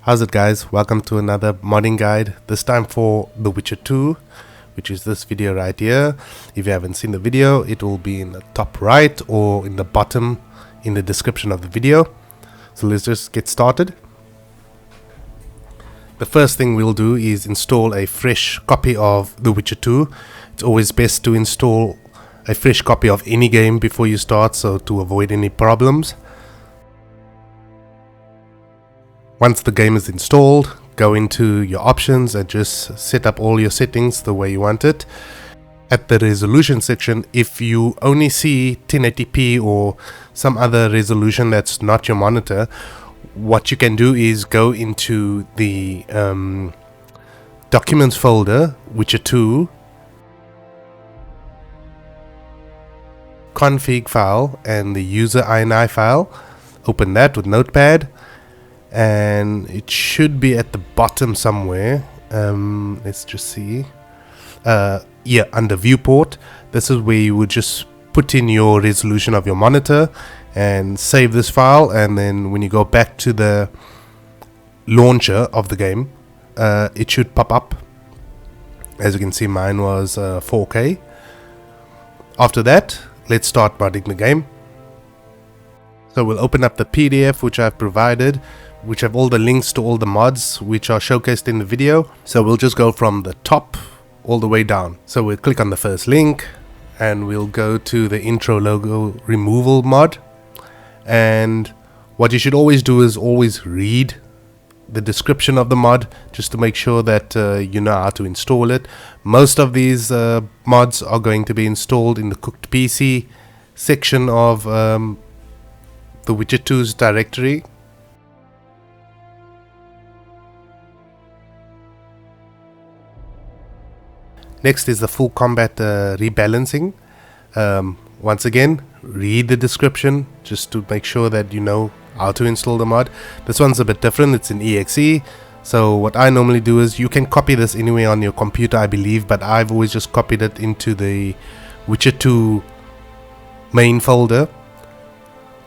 How's it, guys? Welcome to another modding guide, this time for The Witcher 2, which is this video right here. If you haven't seen the video, it will be in the top right or in the bottom in the description of the video. So let's just get started. The first thing we'll do is install a fresh copy of The Witcher 2. It's always best to install a fresh copy of any game before you start, so to avoid any problems. Once the game is installed, go into your options and just set up all your settings the way you want it. At the resolution section, if you only see 1080p or some other resolution that's not your monitor, what you can do is go into the documents folder, Witcher 2, config file and the user ini file. Open that with Notepad. And it should be at the bottom somewhere. Let's just see. Yeah, under viewport. This is where you would just put in your resolution of your monitor and save this file. And then when you go back to the launcher of the game, it should pop up. As you can see, mine was 4K. After that, let's start modding the game. So we'll open up the PDF which I've provided, which have all the links to all the mods which are showcased in the video. So we'll just go from the top all the way down. So we'll click on the first link and we'll go to the intro logo removal mod. And what you should always do is always read the description of the mod, just to make sure that you know how to install it. Most of these mods are going to be installed in the cooked PC section of the Witcher 2's directory. Next is the full combat rebalancing. Once again, read the description just to make sure that you know how to install the mod. This one's a bit different, it's an exe. So what I normally do is, you can copy this anywhere on your computer, I believe, but I've always just copied it into the Witcher 2 main folder.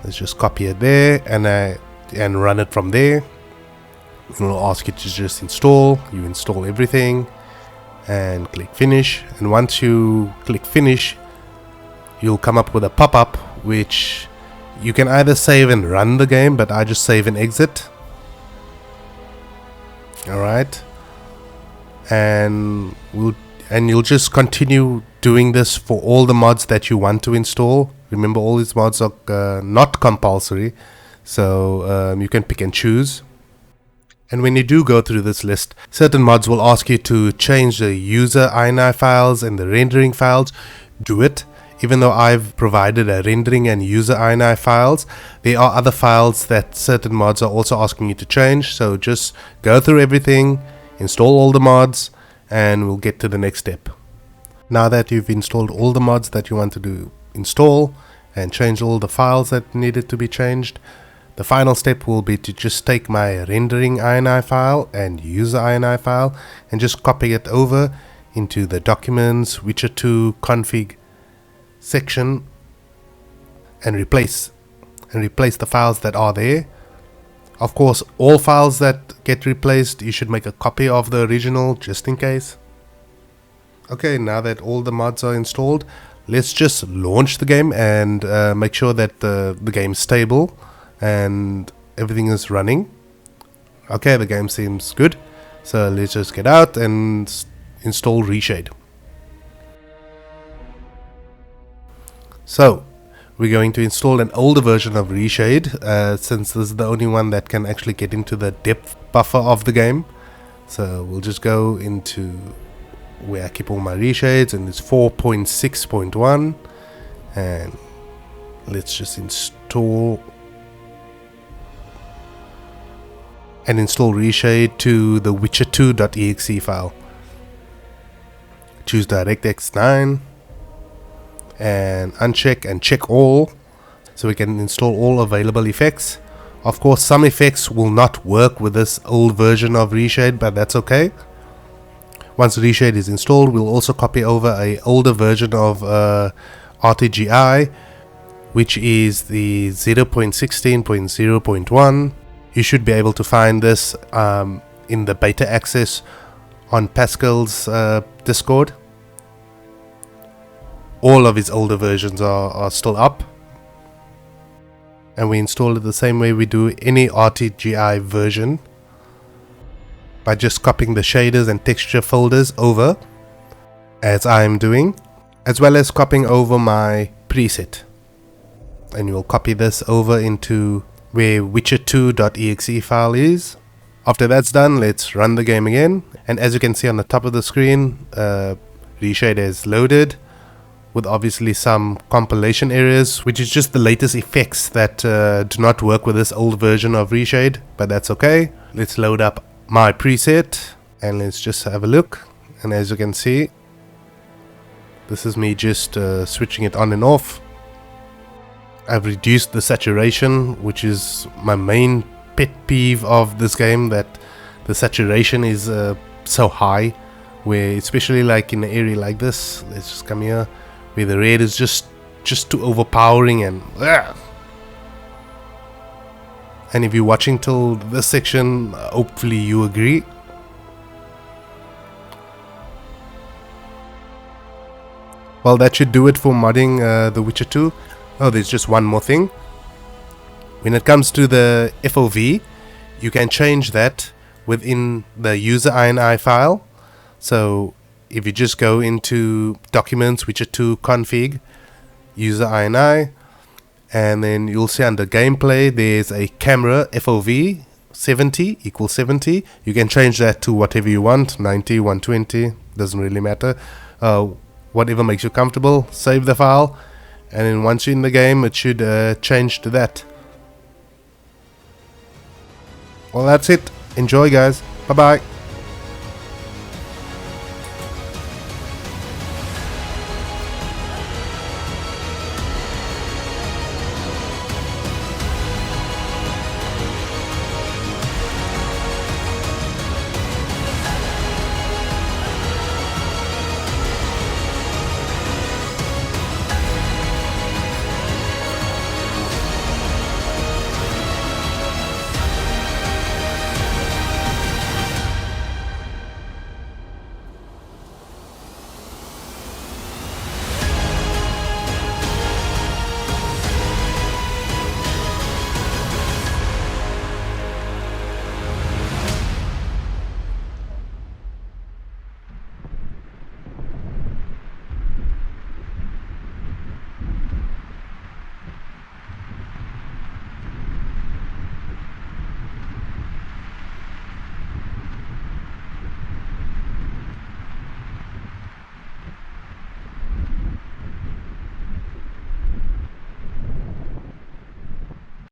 Let's just copy it there and run it from there. It will ask you to just install. You install everything and click finish, and once you click finish, you'll come up with a pop-up which you can either save and run the game, but I just save and exit. Alright, and you'll just continue doing this for all the mods that you want to install. Remember, all these mods are not compulsory, so you can pick and choose. And when you do go through this list, certain mods will ask you to change the user ini files and the rendering files. Do it. Even though I've provided a rendering and user ini files, there are other files that certain mods are also asking you to change. So just go through everything, install all the mods, and we'll get to the next step. Now that you've installed all the mods that you want to install and change all the files that needed to be changed, the final step will be to just take my rendering ini file and user ini file and just copy it over into the documents Witcher 2 config section and replace the files that are there. Of course, all files that get replaced, you should make a copy of the original just in case. Okay, now that all the mods are installed, let's just launch the game and make sure that the game is stable and everything is running. Okay, the game seems good, so let's just get out and install Reshade. So we're going to install an older version of Reshade, since this is the only one that can actually get into the depth buffer of the game. So we'll just go into where I keep all my reshades, and it's 4.6.1, and let's just install Reshade to the witcher2.exe file. Choose DirectX 9 and uncheck and check all, so we can install all available effects. Of course, some effects will not work with this old version of Reshade, but that's okay. Once Reshade is installed, we'll also copy over a older version of RTGI, which is the 0.16.0.1. You should be able to find this in the beta access on Pascal's Discord. All of his older versions are still up, and we install it the same way we do any RTGI version, by just copying the shaders and texture folders over, as I am doing, as well as copying over my preset. And you'll copy this over into where witcher2.exe file is. After that's done, let's run the game again, and as you can see on the top of the screen, Reshade is loaded, with obviously some compilation errors, which is just the latest effects that do not work with this old version of Reshade, but that's okay. Let's load up my preset and let's just have a look. And as you can see, this is me just switching it on and off. I've reduced the saturation, which is my main pet peeve of this game, that the saturation is so high, where especially like in an area like this, let's just come here, where the red is just too overpowering, and if you're watching till this section, hopefully you agree. Well, that should do it for modding The Witcher 2. Oh, there's just one more thing. When it comes to the FOV, you can change that within the user INI file. So if you just go into Documents, Witcher 2 config, user INI, and then you'll see under gameplay there's a camera FOV 70 equals 70. You can change that to whatever you want, 90, 120, doesn't really matter. Whatever makes you comfortable. Save the file, and then once you're in the game, it should change to that. Well, that's it. Enjoy, guys. Bye bye.